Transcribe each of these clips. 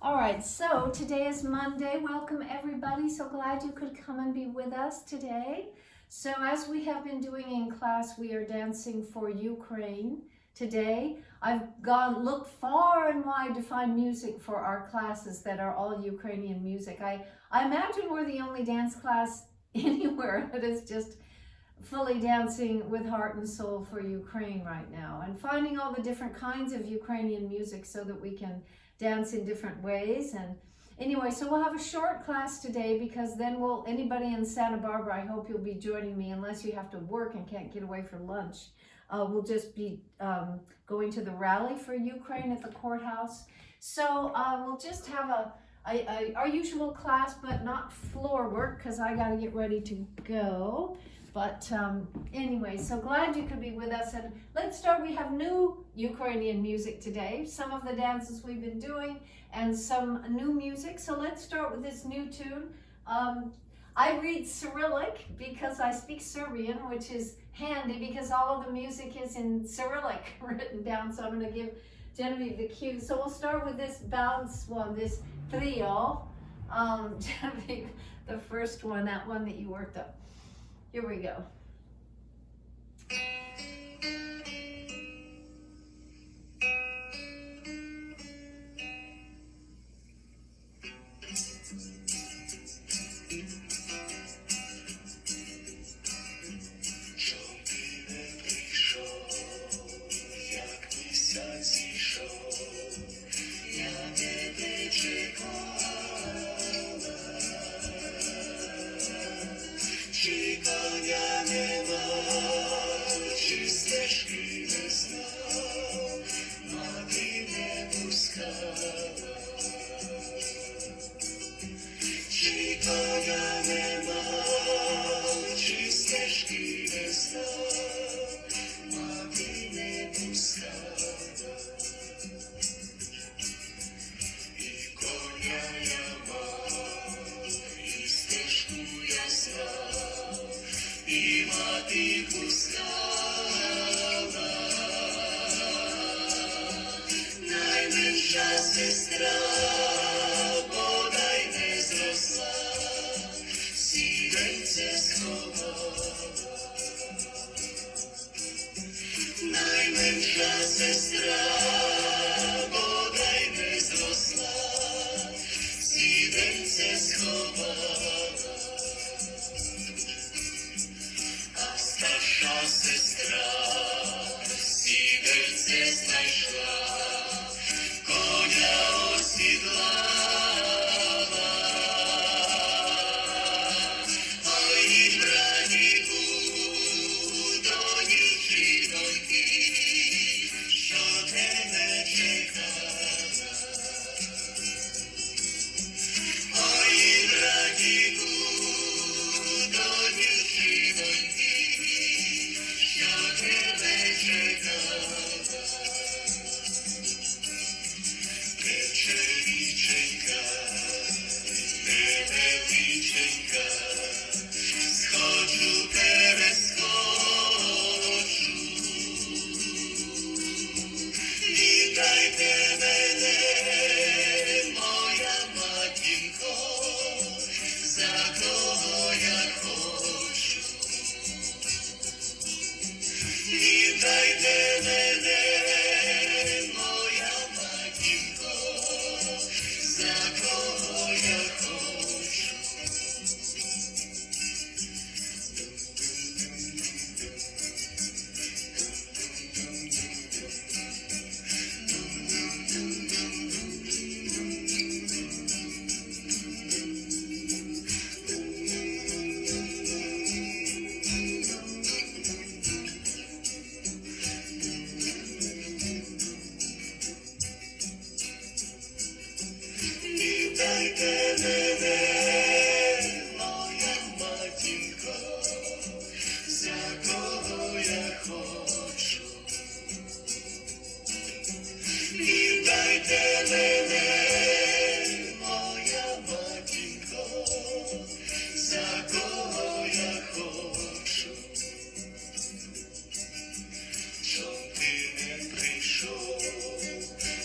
All right, so today is Monday. Welcome everybody. So glad you could come and be with us today. So as we have been doing in class, we are dancing for Ukraine today. I've looked far and wide to find music for our classes that are all Ukrainian music. I imagine we're the only dance class anywhere that is just fully dancing with heart and soul for Ukraine right now, and finding all the different kinds of Ukrainian music so that we can dance in different ways. And anyway, so we'll have a short class today because then anybody in Santa Barbara, I hope you'll be joining me unless you have to work and can't get away for lunch. We'll just be going to the rally for Ukraine at the courthouse. So we'll just have our usual class, but not floor work because I got to get ready to go. But anyway, so glad you could be with us. And let's start. We have new Ukrainian music today, some of the dances we've been doing and some new music. So let's start with this new tune. I read Cyrillic because I speak Serbian, which is handy because all of the music is in Cyrillic written down. So I'm going to give Genevieve the cue. So we'll start with this bounce one, this trio. Genevieve, the first one, that one that you worked up. Here we go.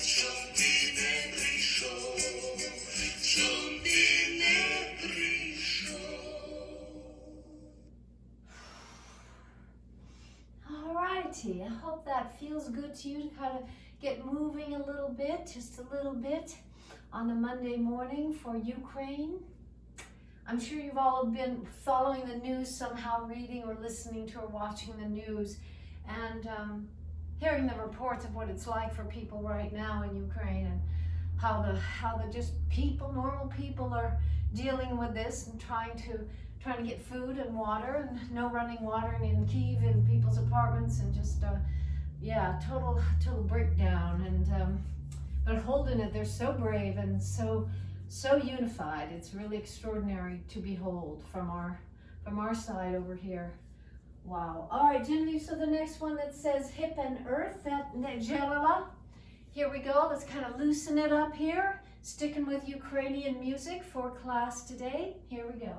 Щоб ти не прийшов, that feels good to you to kind of get moving a little bit, just a little bit on a Monday morning for Ukraine. I'm sure you've all been following the news somehow, reading or listening to or watching the news, and hearing the reports of what it's like for people right now in Ukraine, and how the just people, normal people, are dealing with this and trying to get food and water, and no running water in Kyiv in people's apartments, and just total breakdown. And but holding it, they're so brave and so unified. It's really extraordinary to behold from our side over here. Wow. All right, Genevieve, so the next one that says hip and earth, that Jelala. Here we go. Let's kind of loosen it up here. Sticking with Ukrainian music for class today. Here we go.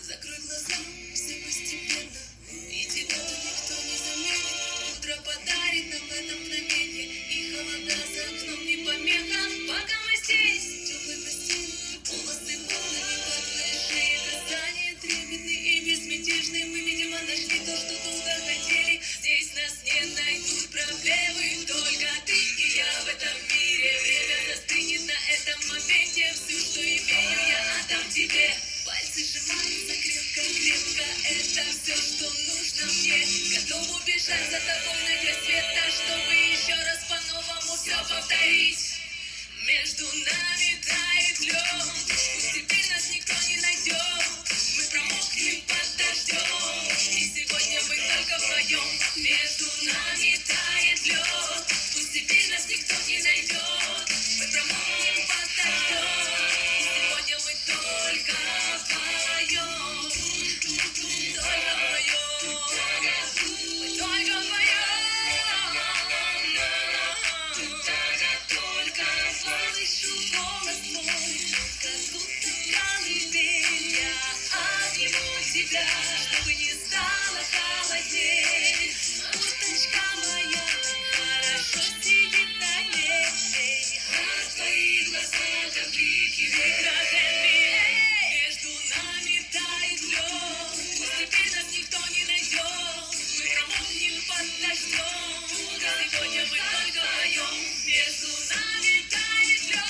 Закрой глаза, все постепенно, и тебя никто не заметит. Утро подарит нам это мгновение, и холода за окном не помеха. Пока мы здесь, в теплой постели, волосы волнами по твоей шее, касания трепетные и безмятежные. Мы, видимо, нашли то, что долго хотели. Здесь нас не найдут проблемы, только ты и я в этом мире. Время застынет на этом моменте, все, что имею, я отдам тебе. Пальцы сжимаются крепко-крепко, это все, что нужно мне. Готов убежать за тобой на край света, чтобы еще раз по-новому все повторить. Между нами тает лед, пусть теперь нас никто не найдет. Мы промокнем под дождем, и сегодня мы только вдвоем. Между нами тает лед, пусть теперь нас никто не найдет. Мы промокнем под дождем, и сегодня мы только вдвоем. Только вдвоем, мы только вдвоем. Только слышу голос твой, как будто в колыбель. Я обниму тебя, чтобы не стало холодней. Курточка моя хорошо сидит на ней, а твои глаза, как блики в играх NBA. Между нами тает лед, пусть теперь нас никто не найдет. Мы промокнем под дождем, сегодня мы только вдвоем. Между нами тает лед,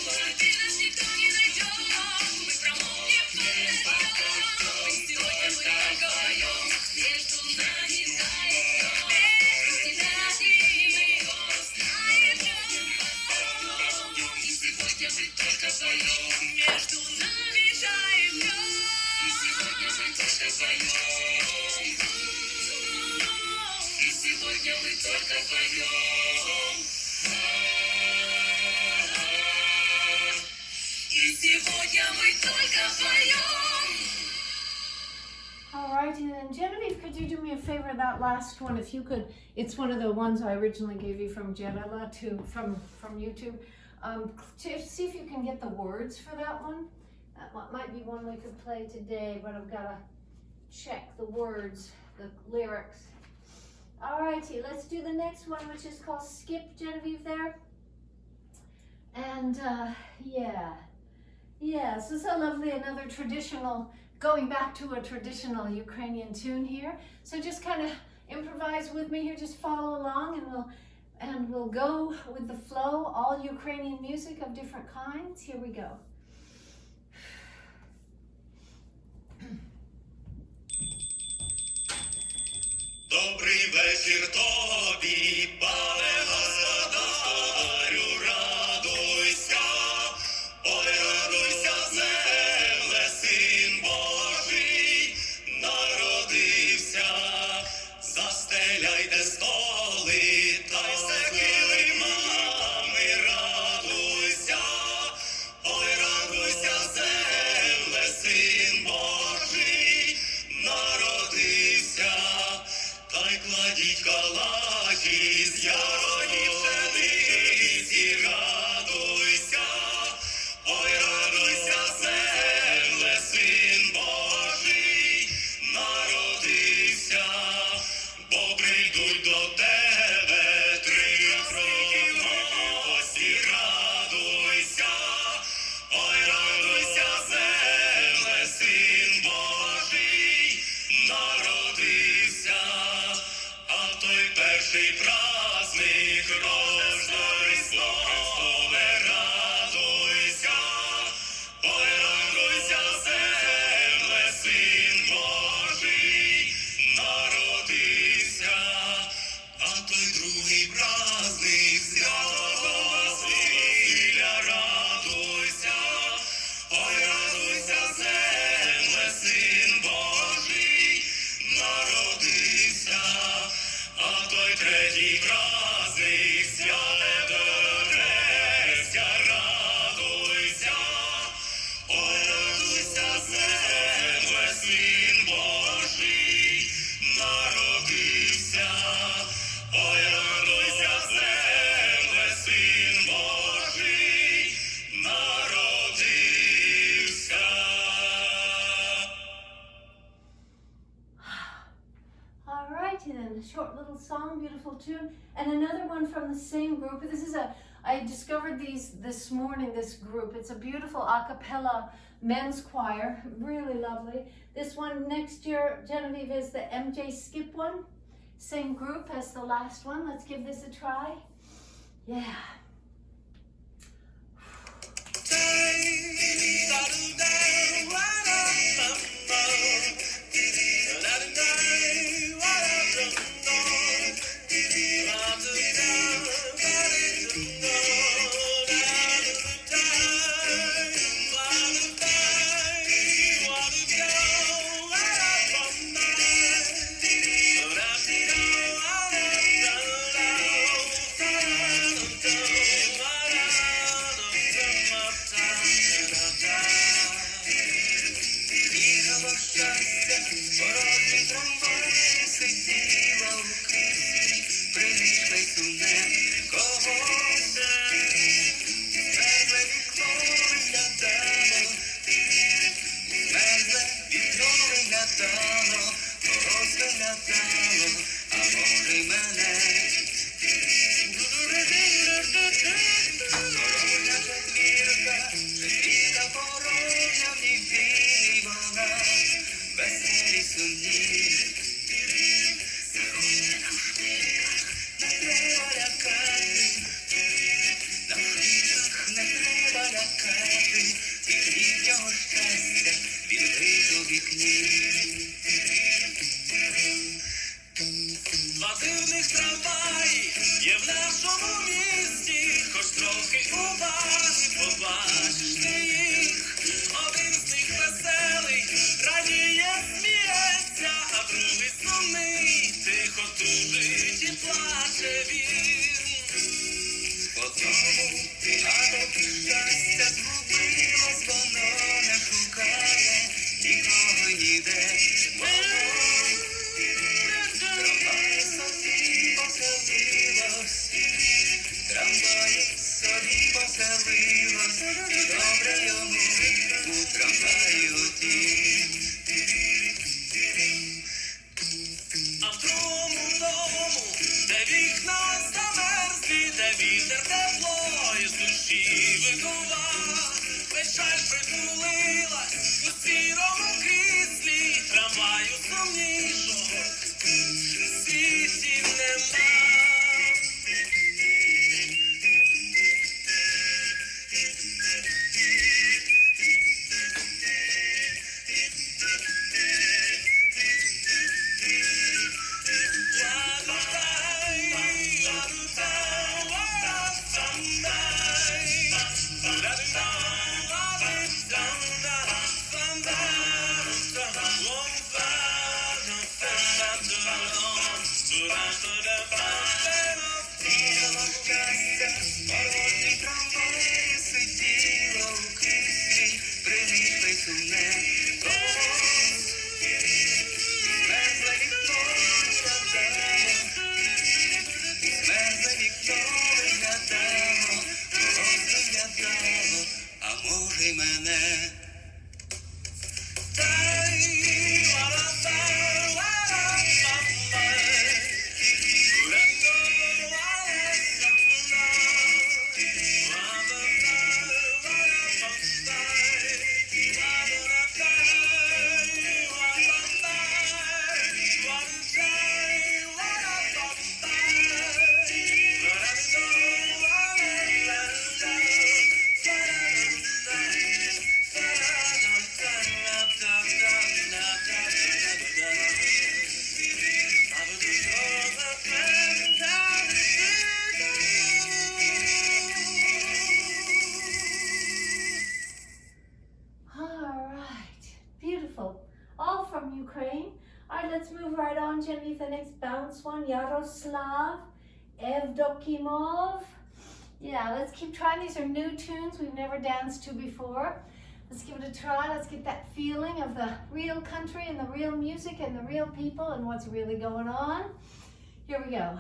пусть теперь нас никто не найдет. Мы промокнем под дождем, сегодня мы только вдвоем. Между нами тает лед, пусть теперь нас никто не найдет. Тает лед, и сегодня мы только вдвоем. Между нами тает лед, и сегодня мы только вдвоем. И сегодня мы только вдвоем. И сегодня мы только вдвоем. All right, and then Genevieve, could you do me a favor, that last one, if you could, it's one of the ones I originally gave you from Jelala from YouTube. See if you can get the words for that one. That might be one we could play today, but I've got to check the words, the lyrics. All righty, let's do the next one, which is called Skip, Genevieve, there. And so it's so lovely, another traditional, going back to a traditional Ukrainian tune here. So just kind of improvise with me here, just follow along, and we'll go with the flow, all Ukrainian music of different kinds. Here we go. Добрий вечір тобі, пане господарю, радуйся, ой, радуйся, земле, син Божий народився. Застеляйте столи, та й все килимами, радуйся, ой, радуйся, земле, син Божий народився. Та й кладіть калачі little song, beautiful tune. And another one from the same group. I discovered these this morning, this group. It's a beautiful a cappella men's choir, really lovely. This one next year, Genevieve, is the MJ Skip one. Same group as the last one. Let's give this a try. Yeah. Два дивних трамваї є в нашому місті, хоч трохи уваги побачиш ти їх. Один з них веселий, радіє, сміється, а другий сумний, тихо тужить і плаче він. Одному поки щастя згубилось, воно не шукає нікого ніде. Трамваї собі поселилось, і добре йому у трамваї отім. А в другому дому, де вікна замерзлі, де вітер тепло із душі викував, печаль притулилась у сірому кріслі, трамваю сумнішого в світі нема. All from Ukraine. All right, let's move right on, Genevieve. The next bounce one, Yaroslav Evdokimov. Yeah, let's keep trying. These are new tunes we've never danced to before. Let's give it a try. Let's get that feeling of the real country and the real music and the real people and what's really going on. Here we go.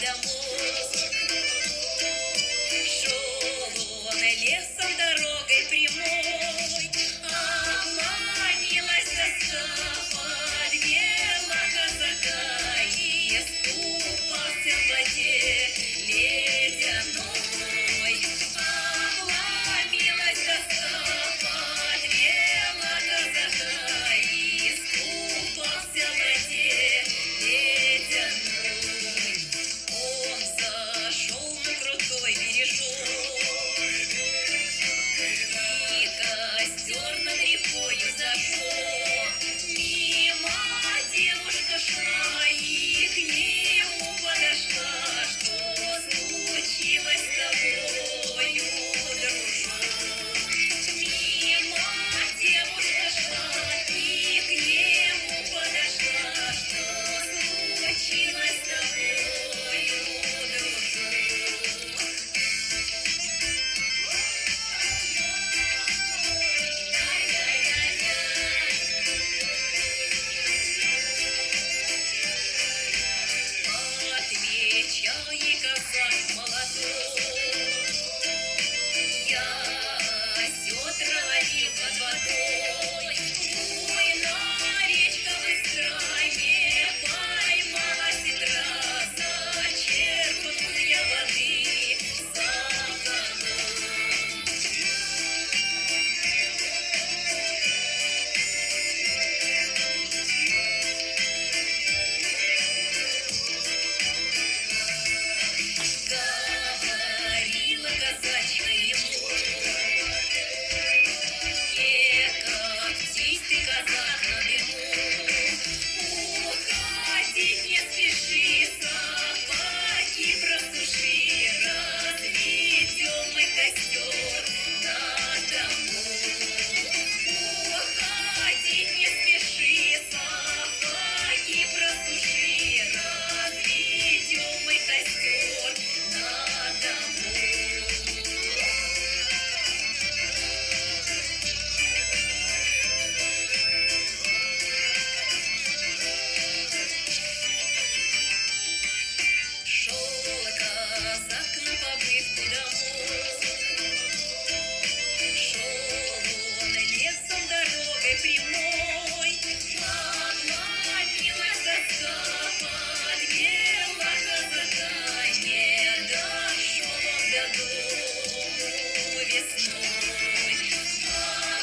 домой. Шел он лесом дорогой прямой, обломилась доска, подвела казака и искупался в воде ледяной. Обломилась доска, подвела казака и искупался в воде ледяной. Он зашел на крутой бережок, и костер над рекою зажег. Мимо девушка шла и к нему подошла. Что случилось с тобою, дружок? Мимо девушка шла и к нему подошла. Что случилось с тобою, дружок? Отвечал ей казак молодой: я сетра ловил под водой. Буйная речка быстрая, не поймала сетра. Зачерпнул я воды сапогом. Говорила казачка ему: не коптись ты, казак, на дыму. Уходить не спеши, сапоги просуши. Разведем мы костер на дому. Уходить не спеши, сапоги просуши. Разведем мы костер на дому. Шел казак на побывку домой. Шел он лесом дорогой прямой, обломилась доска, подвела казака. Не дошел он до дому весной.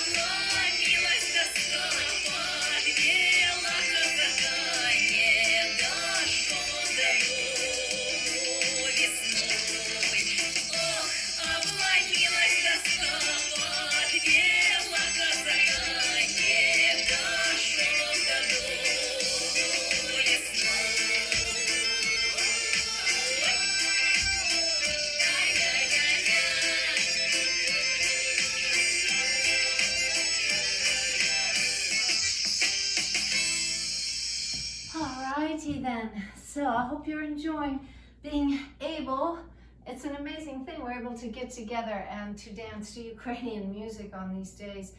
Обломилась доска, подвела казака. Не дошел он до дому весной. Ох, обломилась доска, подвела казака. Не дошел он до дому весной. Alrighty then. So I hope you're enjoying being able. It's an amazing thing we're able to get together and to dance to Ukrainian music on these days.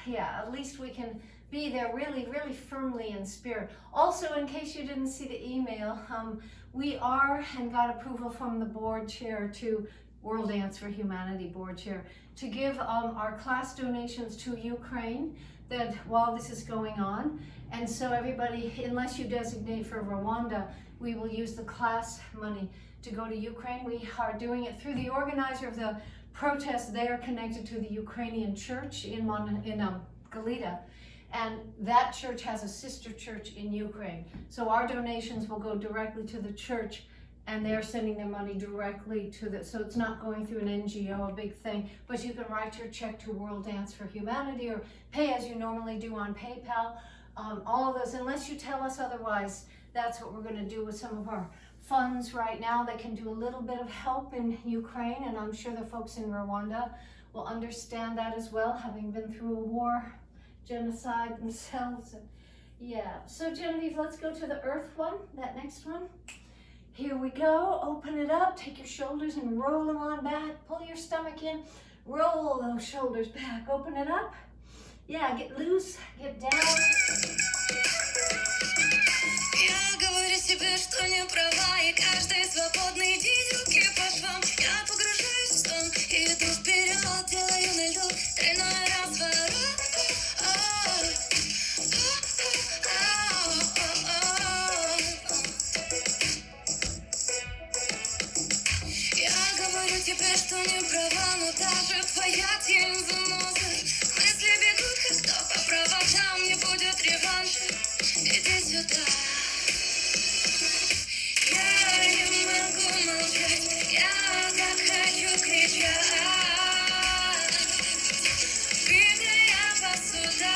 Yeah, at least we can be there really, really firmly in spirit. Also, in case you didn't see the email, we are and got approval from the board chair to World Dance for Humanity board chair to give our class donations to Ukraine that while this is going on. And so everybody, unless you designate for Rwanda, we will use the class money to go to Ukraine. We are doing it through the organizer of the protest there connected to the Ukrainian church in Galita. And that church has a sister church in Ukraine. So our donations will go directly to the church and they're sending their money directly to the, so it's not going through an NGO, a big thing, but you can write your check to World Dance for Humanity or pay as you normally do on PayPal. All of those, unless you tell us otherwise, that's what we're going to do with some of our funds right now. They can do a little bit of help in Ukraine, and I'm sure the folks in Rwanda will understand that as well, having been through a war, genocide themselves. Yeah, so Genevieve, let's go to the earth one, that next one. Here we go, open it up, take your shoulders and roll them on back, pull your stomach in, roll those shoulders back, open it up. Yeah, get loose, get down. Я говорю себе, что не права, и каждый свободный день, руки по швам. Я погружаюсь в сон, иду вперед, делаю на льду тройной разворот. Я говорю тебе, что не права, но даже твоя тень заноза. Мысли бегут, как кто по проводам, не будет реванша. Иди сюда. Я не могу молчать, я так хочу кричать. Битая посуда,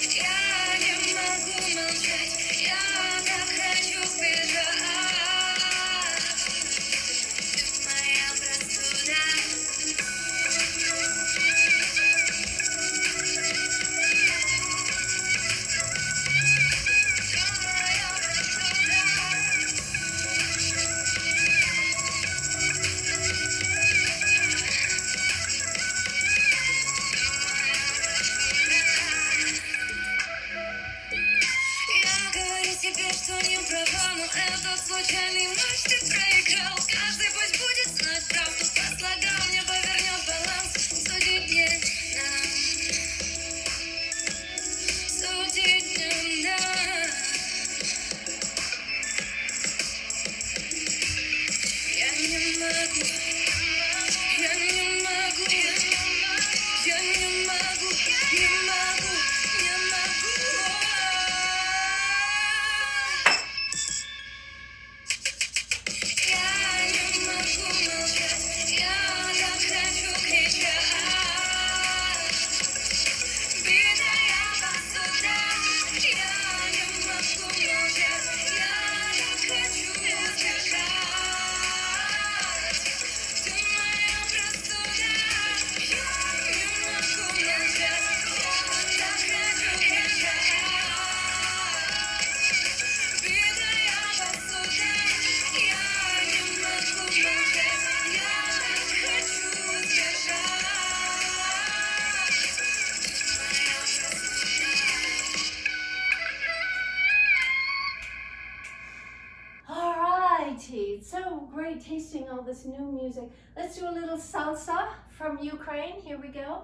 я не могу молчать, я так хочу сбежать. Ты моя простуда. Я говорю тебе, что не права, но этот случайный матч ты проиграл. Каждый пусть будет знать правду, по слогам не повернет баланс. Судить не нам, судить не нам. Я не могу, я не могу, я не могу, не могу, не могу. Я не могу молчать, я так хочу кричать. Битая посуда, я не могу молчать, я так хочу сбежать. Ты моя простуда, я не могу молчать, я так хочу кричать. Битая посуда, я не могу молчать, я так хочу сбежать. Моя простуда. Alrighty, it's so great tasting all this new music. Let's do a little salsa from Ukraine. Here we go.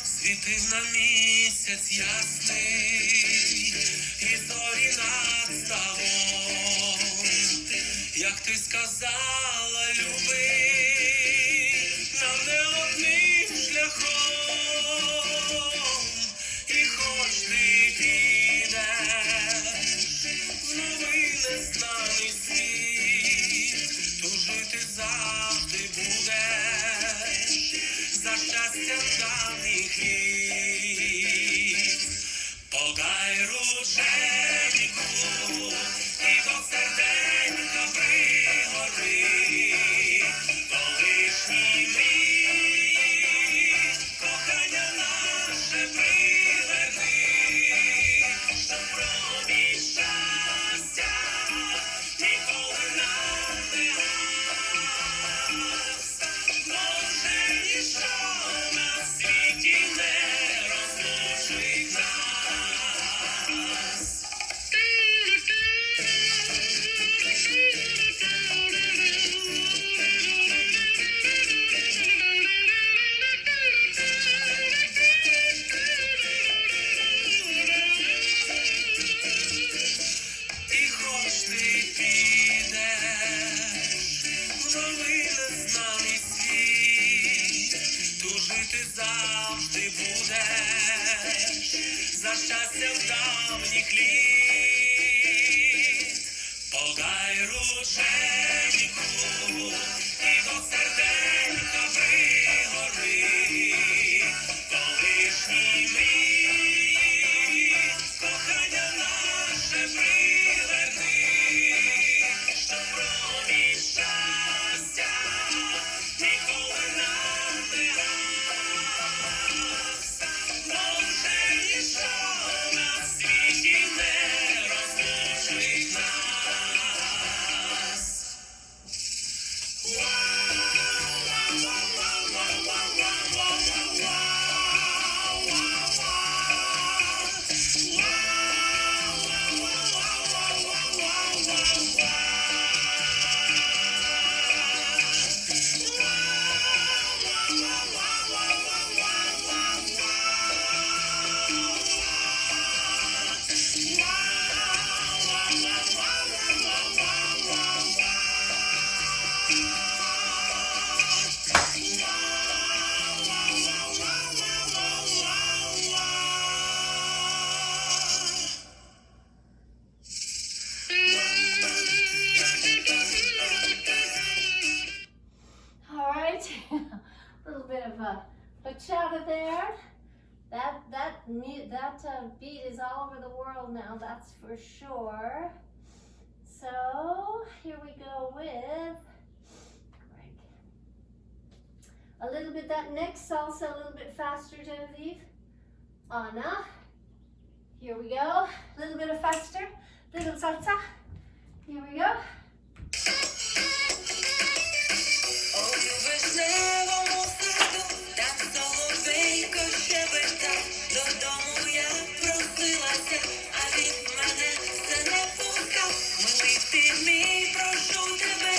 Світив на місяць ясний, і зорі над ставом, як ти сказала, люби, нам не одним шляхом, і хоч ти підеш в новий незнаний світ, тужити завжди будеш за щастям давніх літ. Подай рученьку, і до серденька пригори, колишні мрії, кохання наше приверни, щоб промінь щастя ніколи нам не гас. Може, ніщо на світі не розлучить нас. І хоч ти підеш в новий незнаний світ, тужити завжди будеш за щастям давніх літ. Подай рученьку, і до серденька пригори, right. A little bit of a bachata there. That beat is all over the world now, that's for sure. So here we go with a little bit that next salsa, a little bit faster, Genevieve. Anna. Here we go. A little bit of faster. Little salsa. Here we go. Ой, у вишневому саду, там соловейко щебетав, додому я просилася, а він мене все не пускав. Милий ти мій, прошу тебе,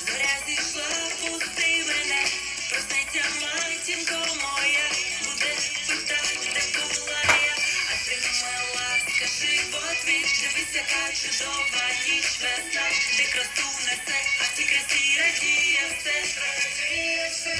зоря зійшла, пусти мене, проснеться матінко моя, буде питати, де була я, а ти мила, скажи в отвіт, дивись, яка чудова ніч весна, ти красу несе, а в тій красі радіє все. Радіє все.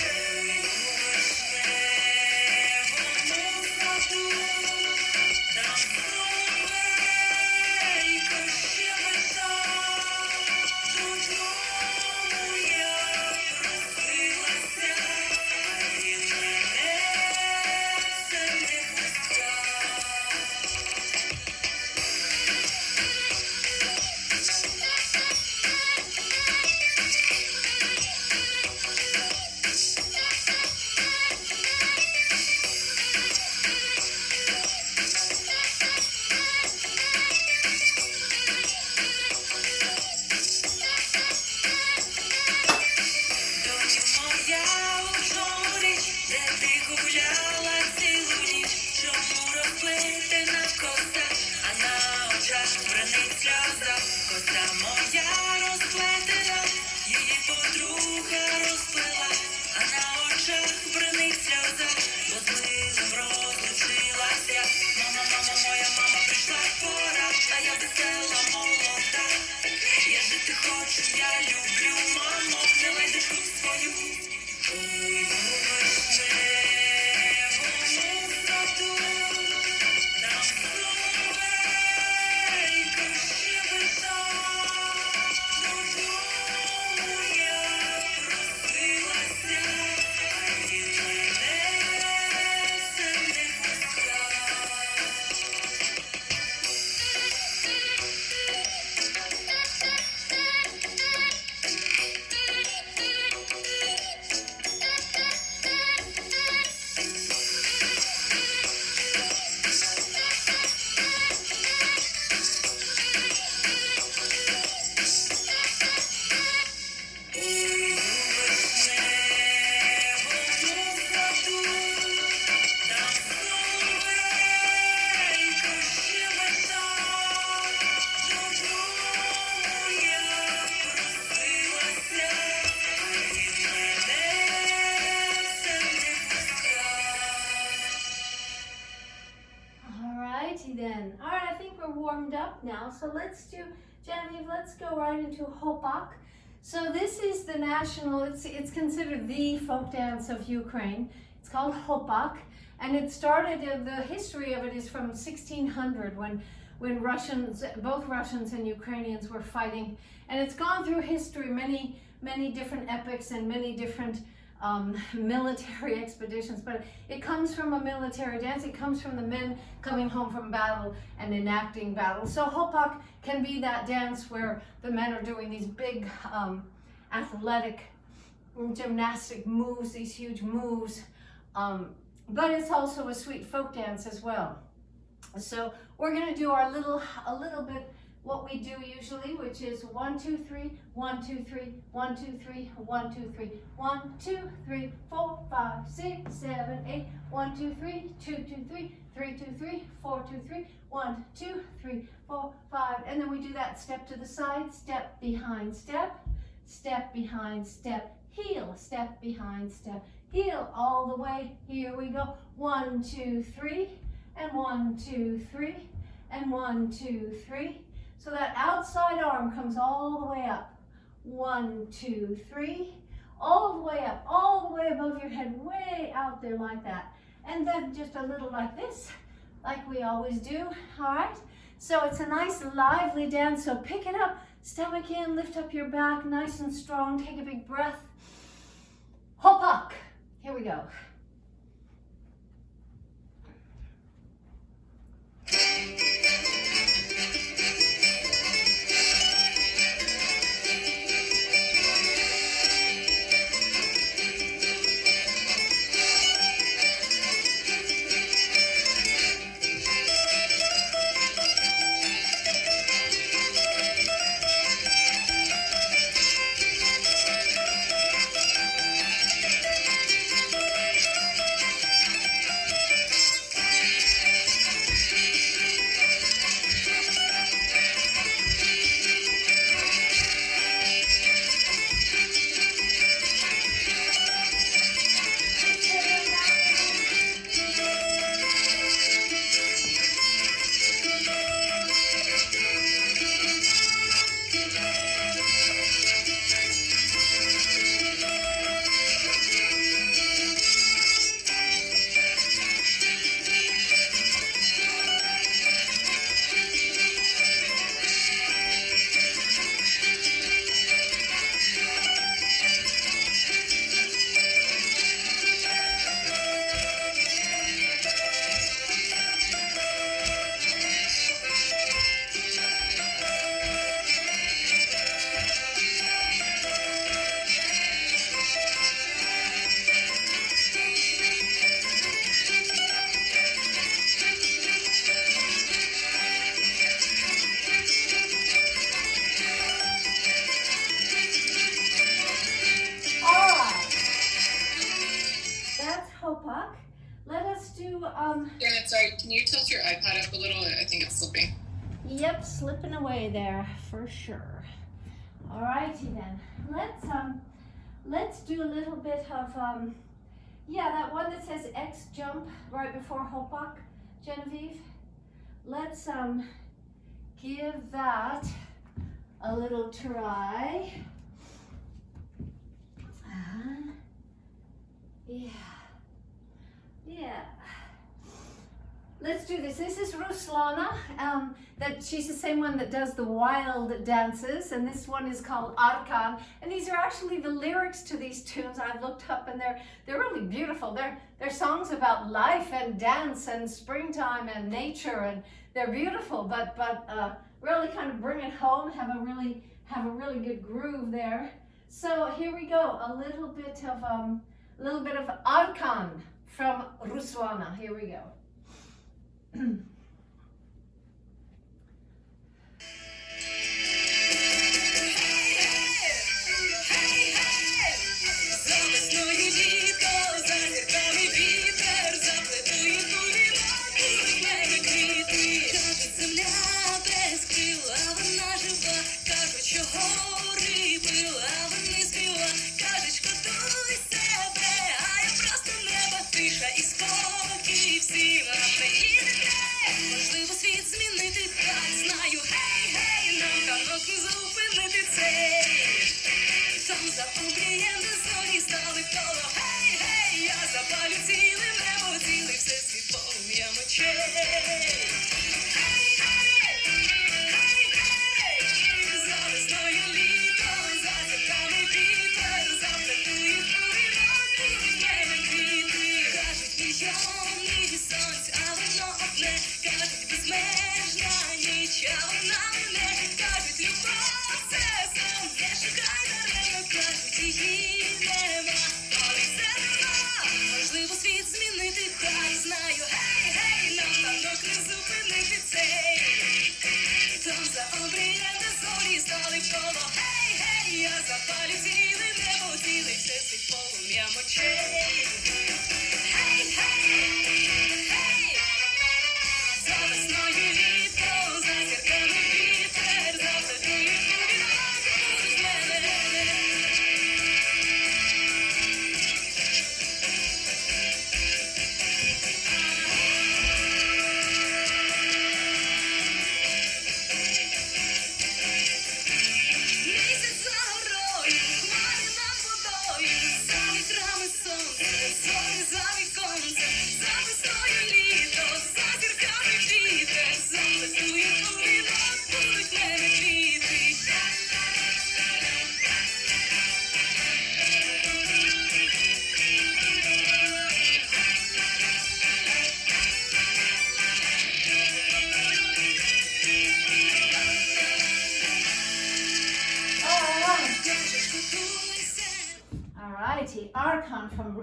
Then. All right, I think we're warmed up now. So let's do, Genevieve, let's go right into Hopak. So this is the national, it's considered the folk dance of Ukraine. It's called Hopak. And it started, the history of it is from 1600 when Russians, both Russians and Ukrainians were fighting. And it's gone through history, many different epics and many different military expeditions, but it comes from a military dance. It comes from the men coming home from battle and enacting battle. So Hopak can be that dance where the men are doing these big athletic gymnastic moves, these huge moves, but it's also a sweet folk dance as well. So we're going to do a little bit what we do usually, which is 1, 2, 3, 1, 2, 3, 1, 2, 3, 1, 2, 3, 1, 2, 3, 4, 5, 6, 7, 8, 1, 2, 3, 2, 2, 3, 3, 2, 3, 4, 2, 3, 1, 2, 3, 4, 5, and then we do that step to the side, step behind step, step behind step, heel, step behind step, heel, all the way. Here we go. 1, 2, 3, and 1, 2, 3, and 1, 2, 3. So that outside arm comes all the way up. 1, 2, 3, all the way up, all the way above your head, way out there like that. And then just a little like this, like we always do, all right? So it's a nice lively dance, so pick it up, stomach in, lift up your back, nice and strong, take a big breath. Hopak. Here we go. Hopak. Let us do Janet, sorry, can you tilt your iPad up a little? I think it's slipping. Yep, slipping away there for sure. Alrighty then. Let's do a little bit of yeah, that one that says X jump right before Hopak, Genevieve. Let's give that a little try. Yeah. Let's do this. This is Ruslana. That she's the same one that does the wild dances, and this one is called Arkan. And these are actually the lyrics to these tunes I've looked up, and they're really beautiful. They're songs about life and dance and springtime and nature, and they're beautiful. But really kind of bring it home. Have a really good groove there. So here we go. A little bit of Arkan from Ruslana. Here we go.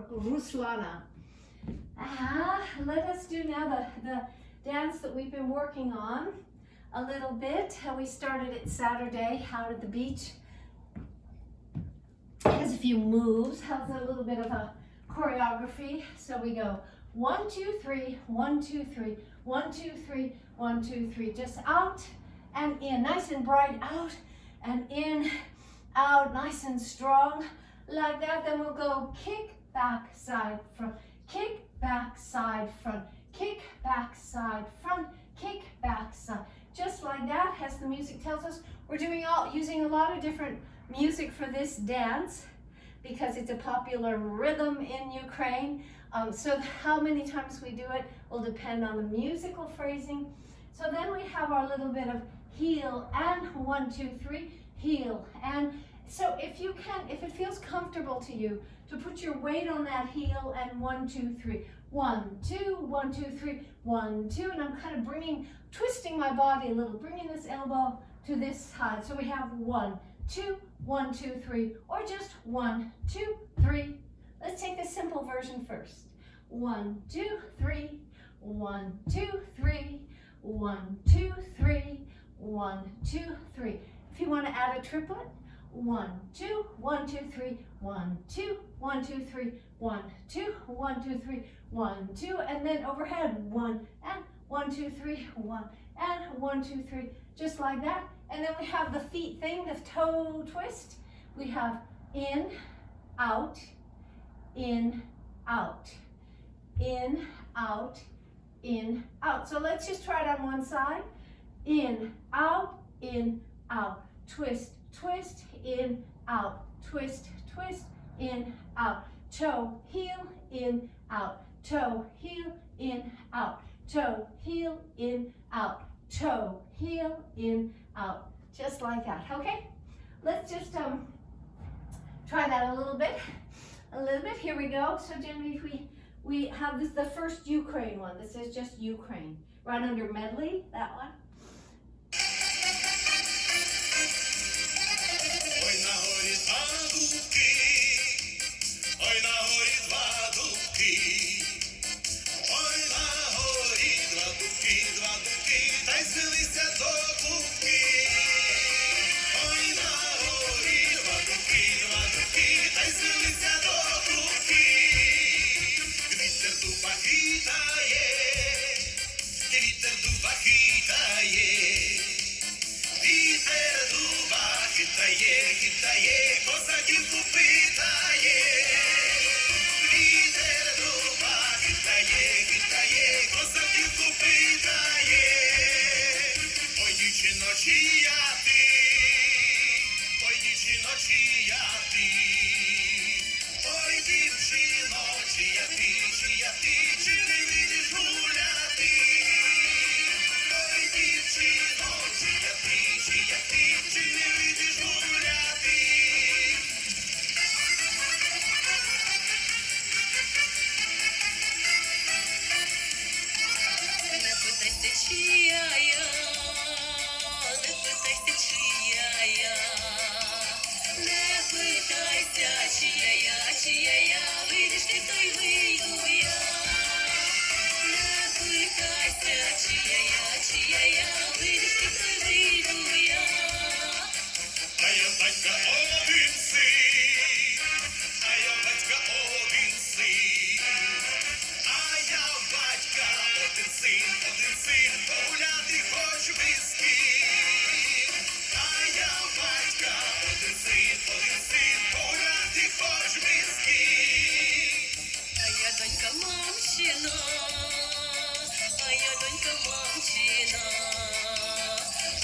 for Ruslana. Let us do now the dance that we've been working on a little bit. We started it Saturday out at the beach. It has a few moves, has a little bit of a choreography. So we go 1, 2, 3, 1, 2, 3, 1, 2, 3, 1, 2, 3. Just out and in, nice and bright, out and in, out, nice and strong, like that. Then we'll go kick, back, side, front, kick, back, side, front, kick, back, side, front, kick, back, side. Just like that, as the music tells us. We're using a lot of different music for this dance because it's a popular rhythm in Ukraine. So how many times we do it will depend on the musical phrasing. So then we have our little bit of heel and 1, 2, 3, heel. And so if it feels comfortable to you to put your weight on that heel and 1, 2, 3, 1, 2, 1, 2, 3, 1, 2, and I'm kind of twisting my body a little, bringing this elbow to this side. So we have 1, 2, 1, 2, 3, or just 1, 2, 3. Let's take the simple version first. 1, 2, 3, 1, 2, 3, 1, 2, 3, 1, 2, 3. If you want to add a triplet, 1, 2, 1, 2, 3, 1, 2, 1, 2, 3, 1, 2, 1, 2, 3, 1, 2, and then overhead 1 and 1, 2, 3, 1 and 1, 2, 3, just like that. And then we have the feet thing, the toe twist. We have in, out, in, out, in, out, in, out. So let's just try it on one side. In, out, twist, twist, in, out, twist, twist, in, out. Toe, heel, in, out. Toe, heel, in, out. Toe, heel, in, out. Toe, heel, in, out. Just like that, okay? Let's just try that a little bit. Here we go. So Genevieve, we have this, the first Ukraine one. This is just Ukraine. Right under medley, that one. Ой на горі два дубки, ой на горі два дубки, ой на горі два дубки, та й звелися до клубки. Ой на горі два дубки, та й звелися до клубки. Вітер дуба хитає, вітер дуба хитає. Вітер дуба хитає, козаківку питає. Вітер дуба хитає, козаківку питає. Ой, дівчино, чия ти? Ой, дівчино, чия ти? Ой, дівчино, чия ти? Чи не видиш гуляти? Ой, дівчино, чия ти? Чи не видиш гуляти? Не питайся, чия я, не питайся, чия я. Не питайся, чия я, вийдеш ти, то й вийду я. Не питайся, чия я, вийдеш ти, то й вийду я. А я батька один син, а я батька один син, а я батька один син, погуляти хочу без ким. А я батька один син, погуляти хочу без ким. А я донька мамчина, а я донька мамчина,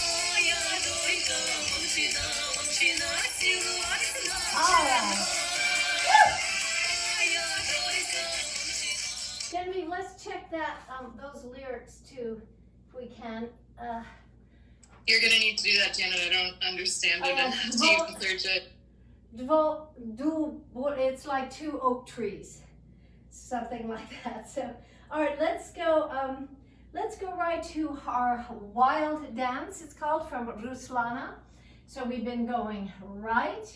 а я донька мамчина, цілуватися навчена. А я донька мамчина. Genevieve, let's check that those lyrics too, if we can. You're gonna need to do that, Janet. I don't understand it enough to even search it. It's like 2 oak trees, something like that. So, all right, let's go right to our wild dance. It's called, from Ruslana. So we've been going right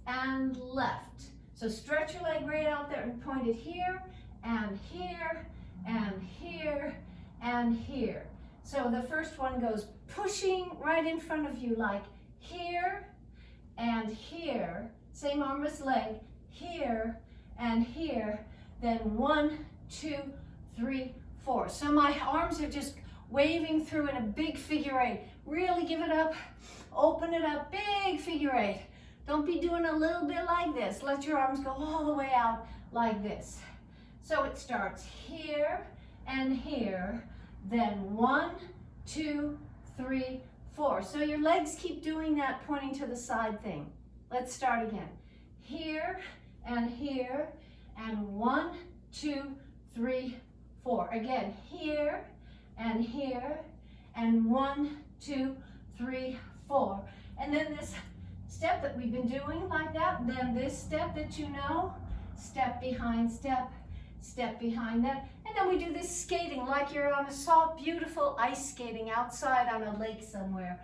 and left. So stretch your leg right out there and point it here and here and here and here. So the first one goes pushing right in front of you, like here and here. Same arm as leg, here and here. Then 1, 2, 3, 4. So my arms are just waving through in a big figure 8. Really give it up, open it up, big figure 8. Don't be doing a little bit like this. Let your arms go all the way out like this. So it starts here and here, then 1, 2, 3, 4. So your legs keep doing that pointing to the side thing. Let's start again. Here and here, and 1, 2, 3, 4. Again, here and here, and 1, 2, 3, 4. And then this step that we've been doing like that, then this step that you know, step behind step, step behind that. And then we do this skating like you're on a soft, beautiful ice skating outside on a lake somewhere.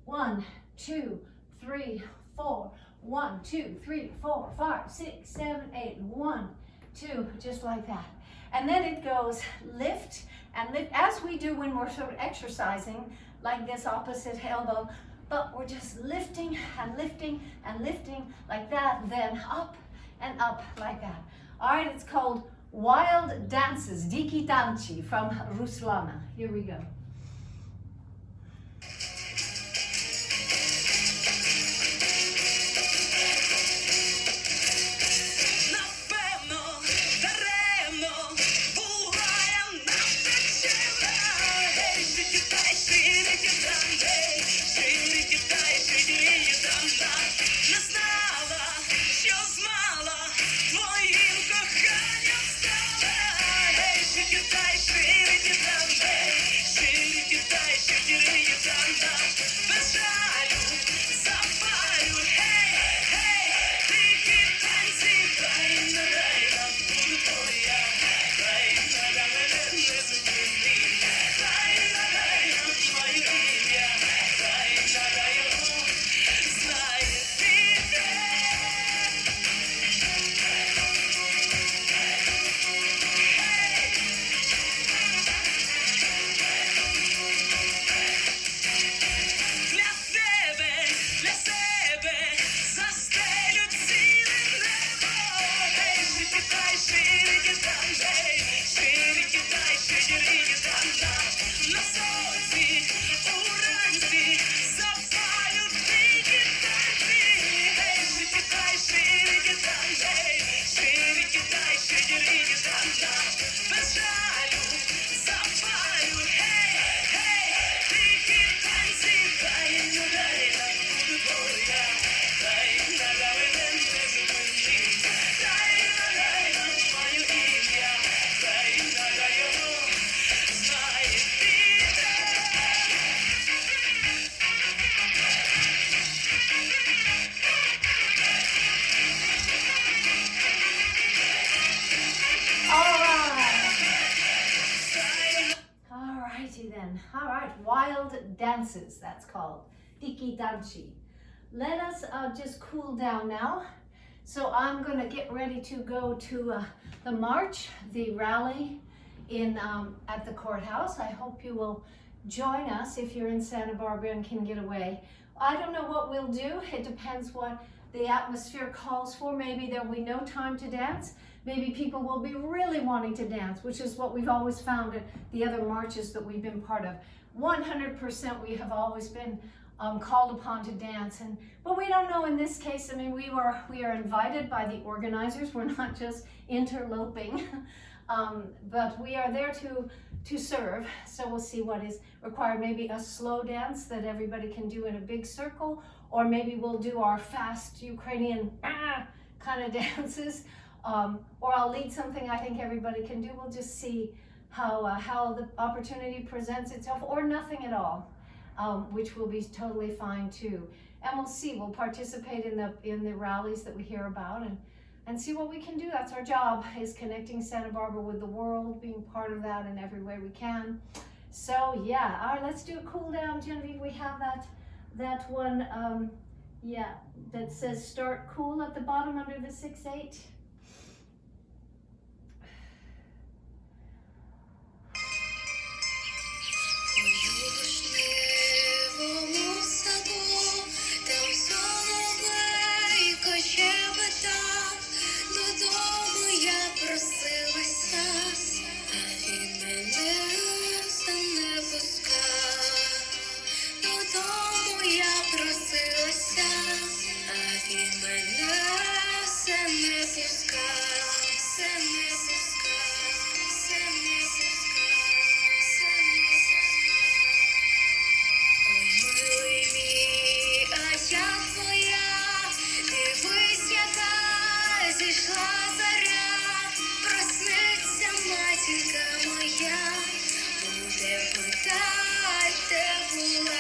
1, 2, 3, 4. 1, 2, 3, 4, 5, 6, 7, 8. 1, 2, just like that. And then it goes lift and lift, as we do when we're sort of exercising, like this opposite elbow, but we're just lifting and lifting and lifting like that, then up and up like that. All right, it's called Wild Dances, Diki Tanci from Ruslana. Here we go. All right, Wild Dances, that's called Diki Tanci. Let us just cool down now. So I'm going to get ready to go to the march, the rally in at the courthouse. I hope you will join us if you're in Santa Barbara and can get away. I don't know what we'll do. It depends what the atmosphere calls for. Maybe there'll be no time to dance. Maybe people will be really wanting to dance, which is what we've always found at the other marches that we've been part of. 100% we have always been called upon to dance, but we don't know in this case. I mean, we are invited by the organizers. We're not just interloping, but we are there to serve. So we'll see what is required. Maybe a slow dance that everybody can do in a big circle, or maybe we'll do our fast Ukrainian kind of dances, or I'll lead something I think everybody can do. We'll just see how the opportunity presents itself, or nothing at all. Which will be totally fine too. And we'll see, we'll participate in the rallies that we hear about and see what we can do. That's our job, is connecting Santa Barbara with the world, being part of that in every way we can. So yeah, all right, let's do a cool down. Genevieve, we have that one Yeah, that says start cool at the bottom under the 6/8. У вишневому саду, там соловейко щебетав, додому я просилася, а він мене все не пускав. Додому я просилася, а він мене все не пускав, все не пускав, все не пускав, все не пускав. Ой, милий мій, а я твоя, дивись, яка зійшла заря, проснеться матінка моя, буде питать, де була.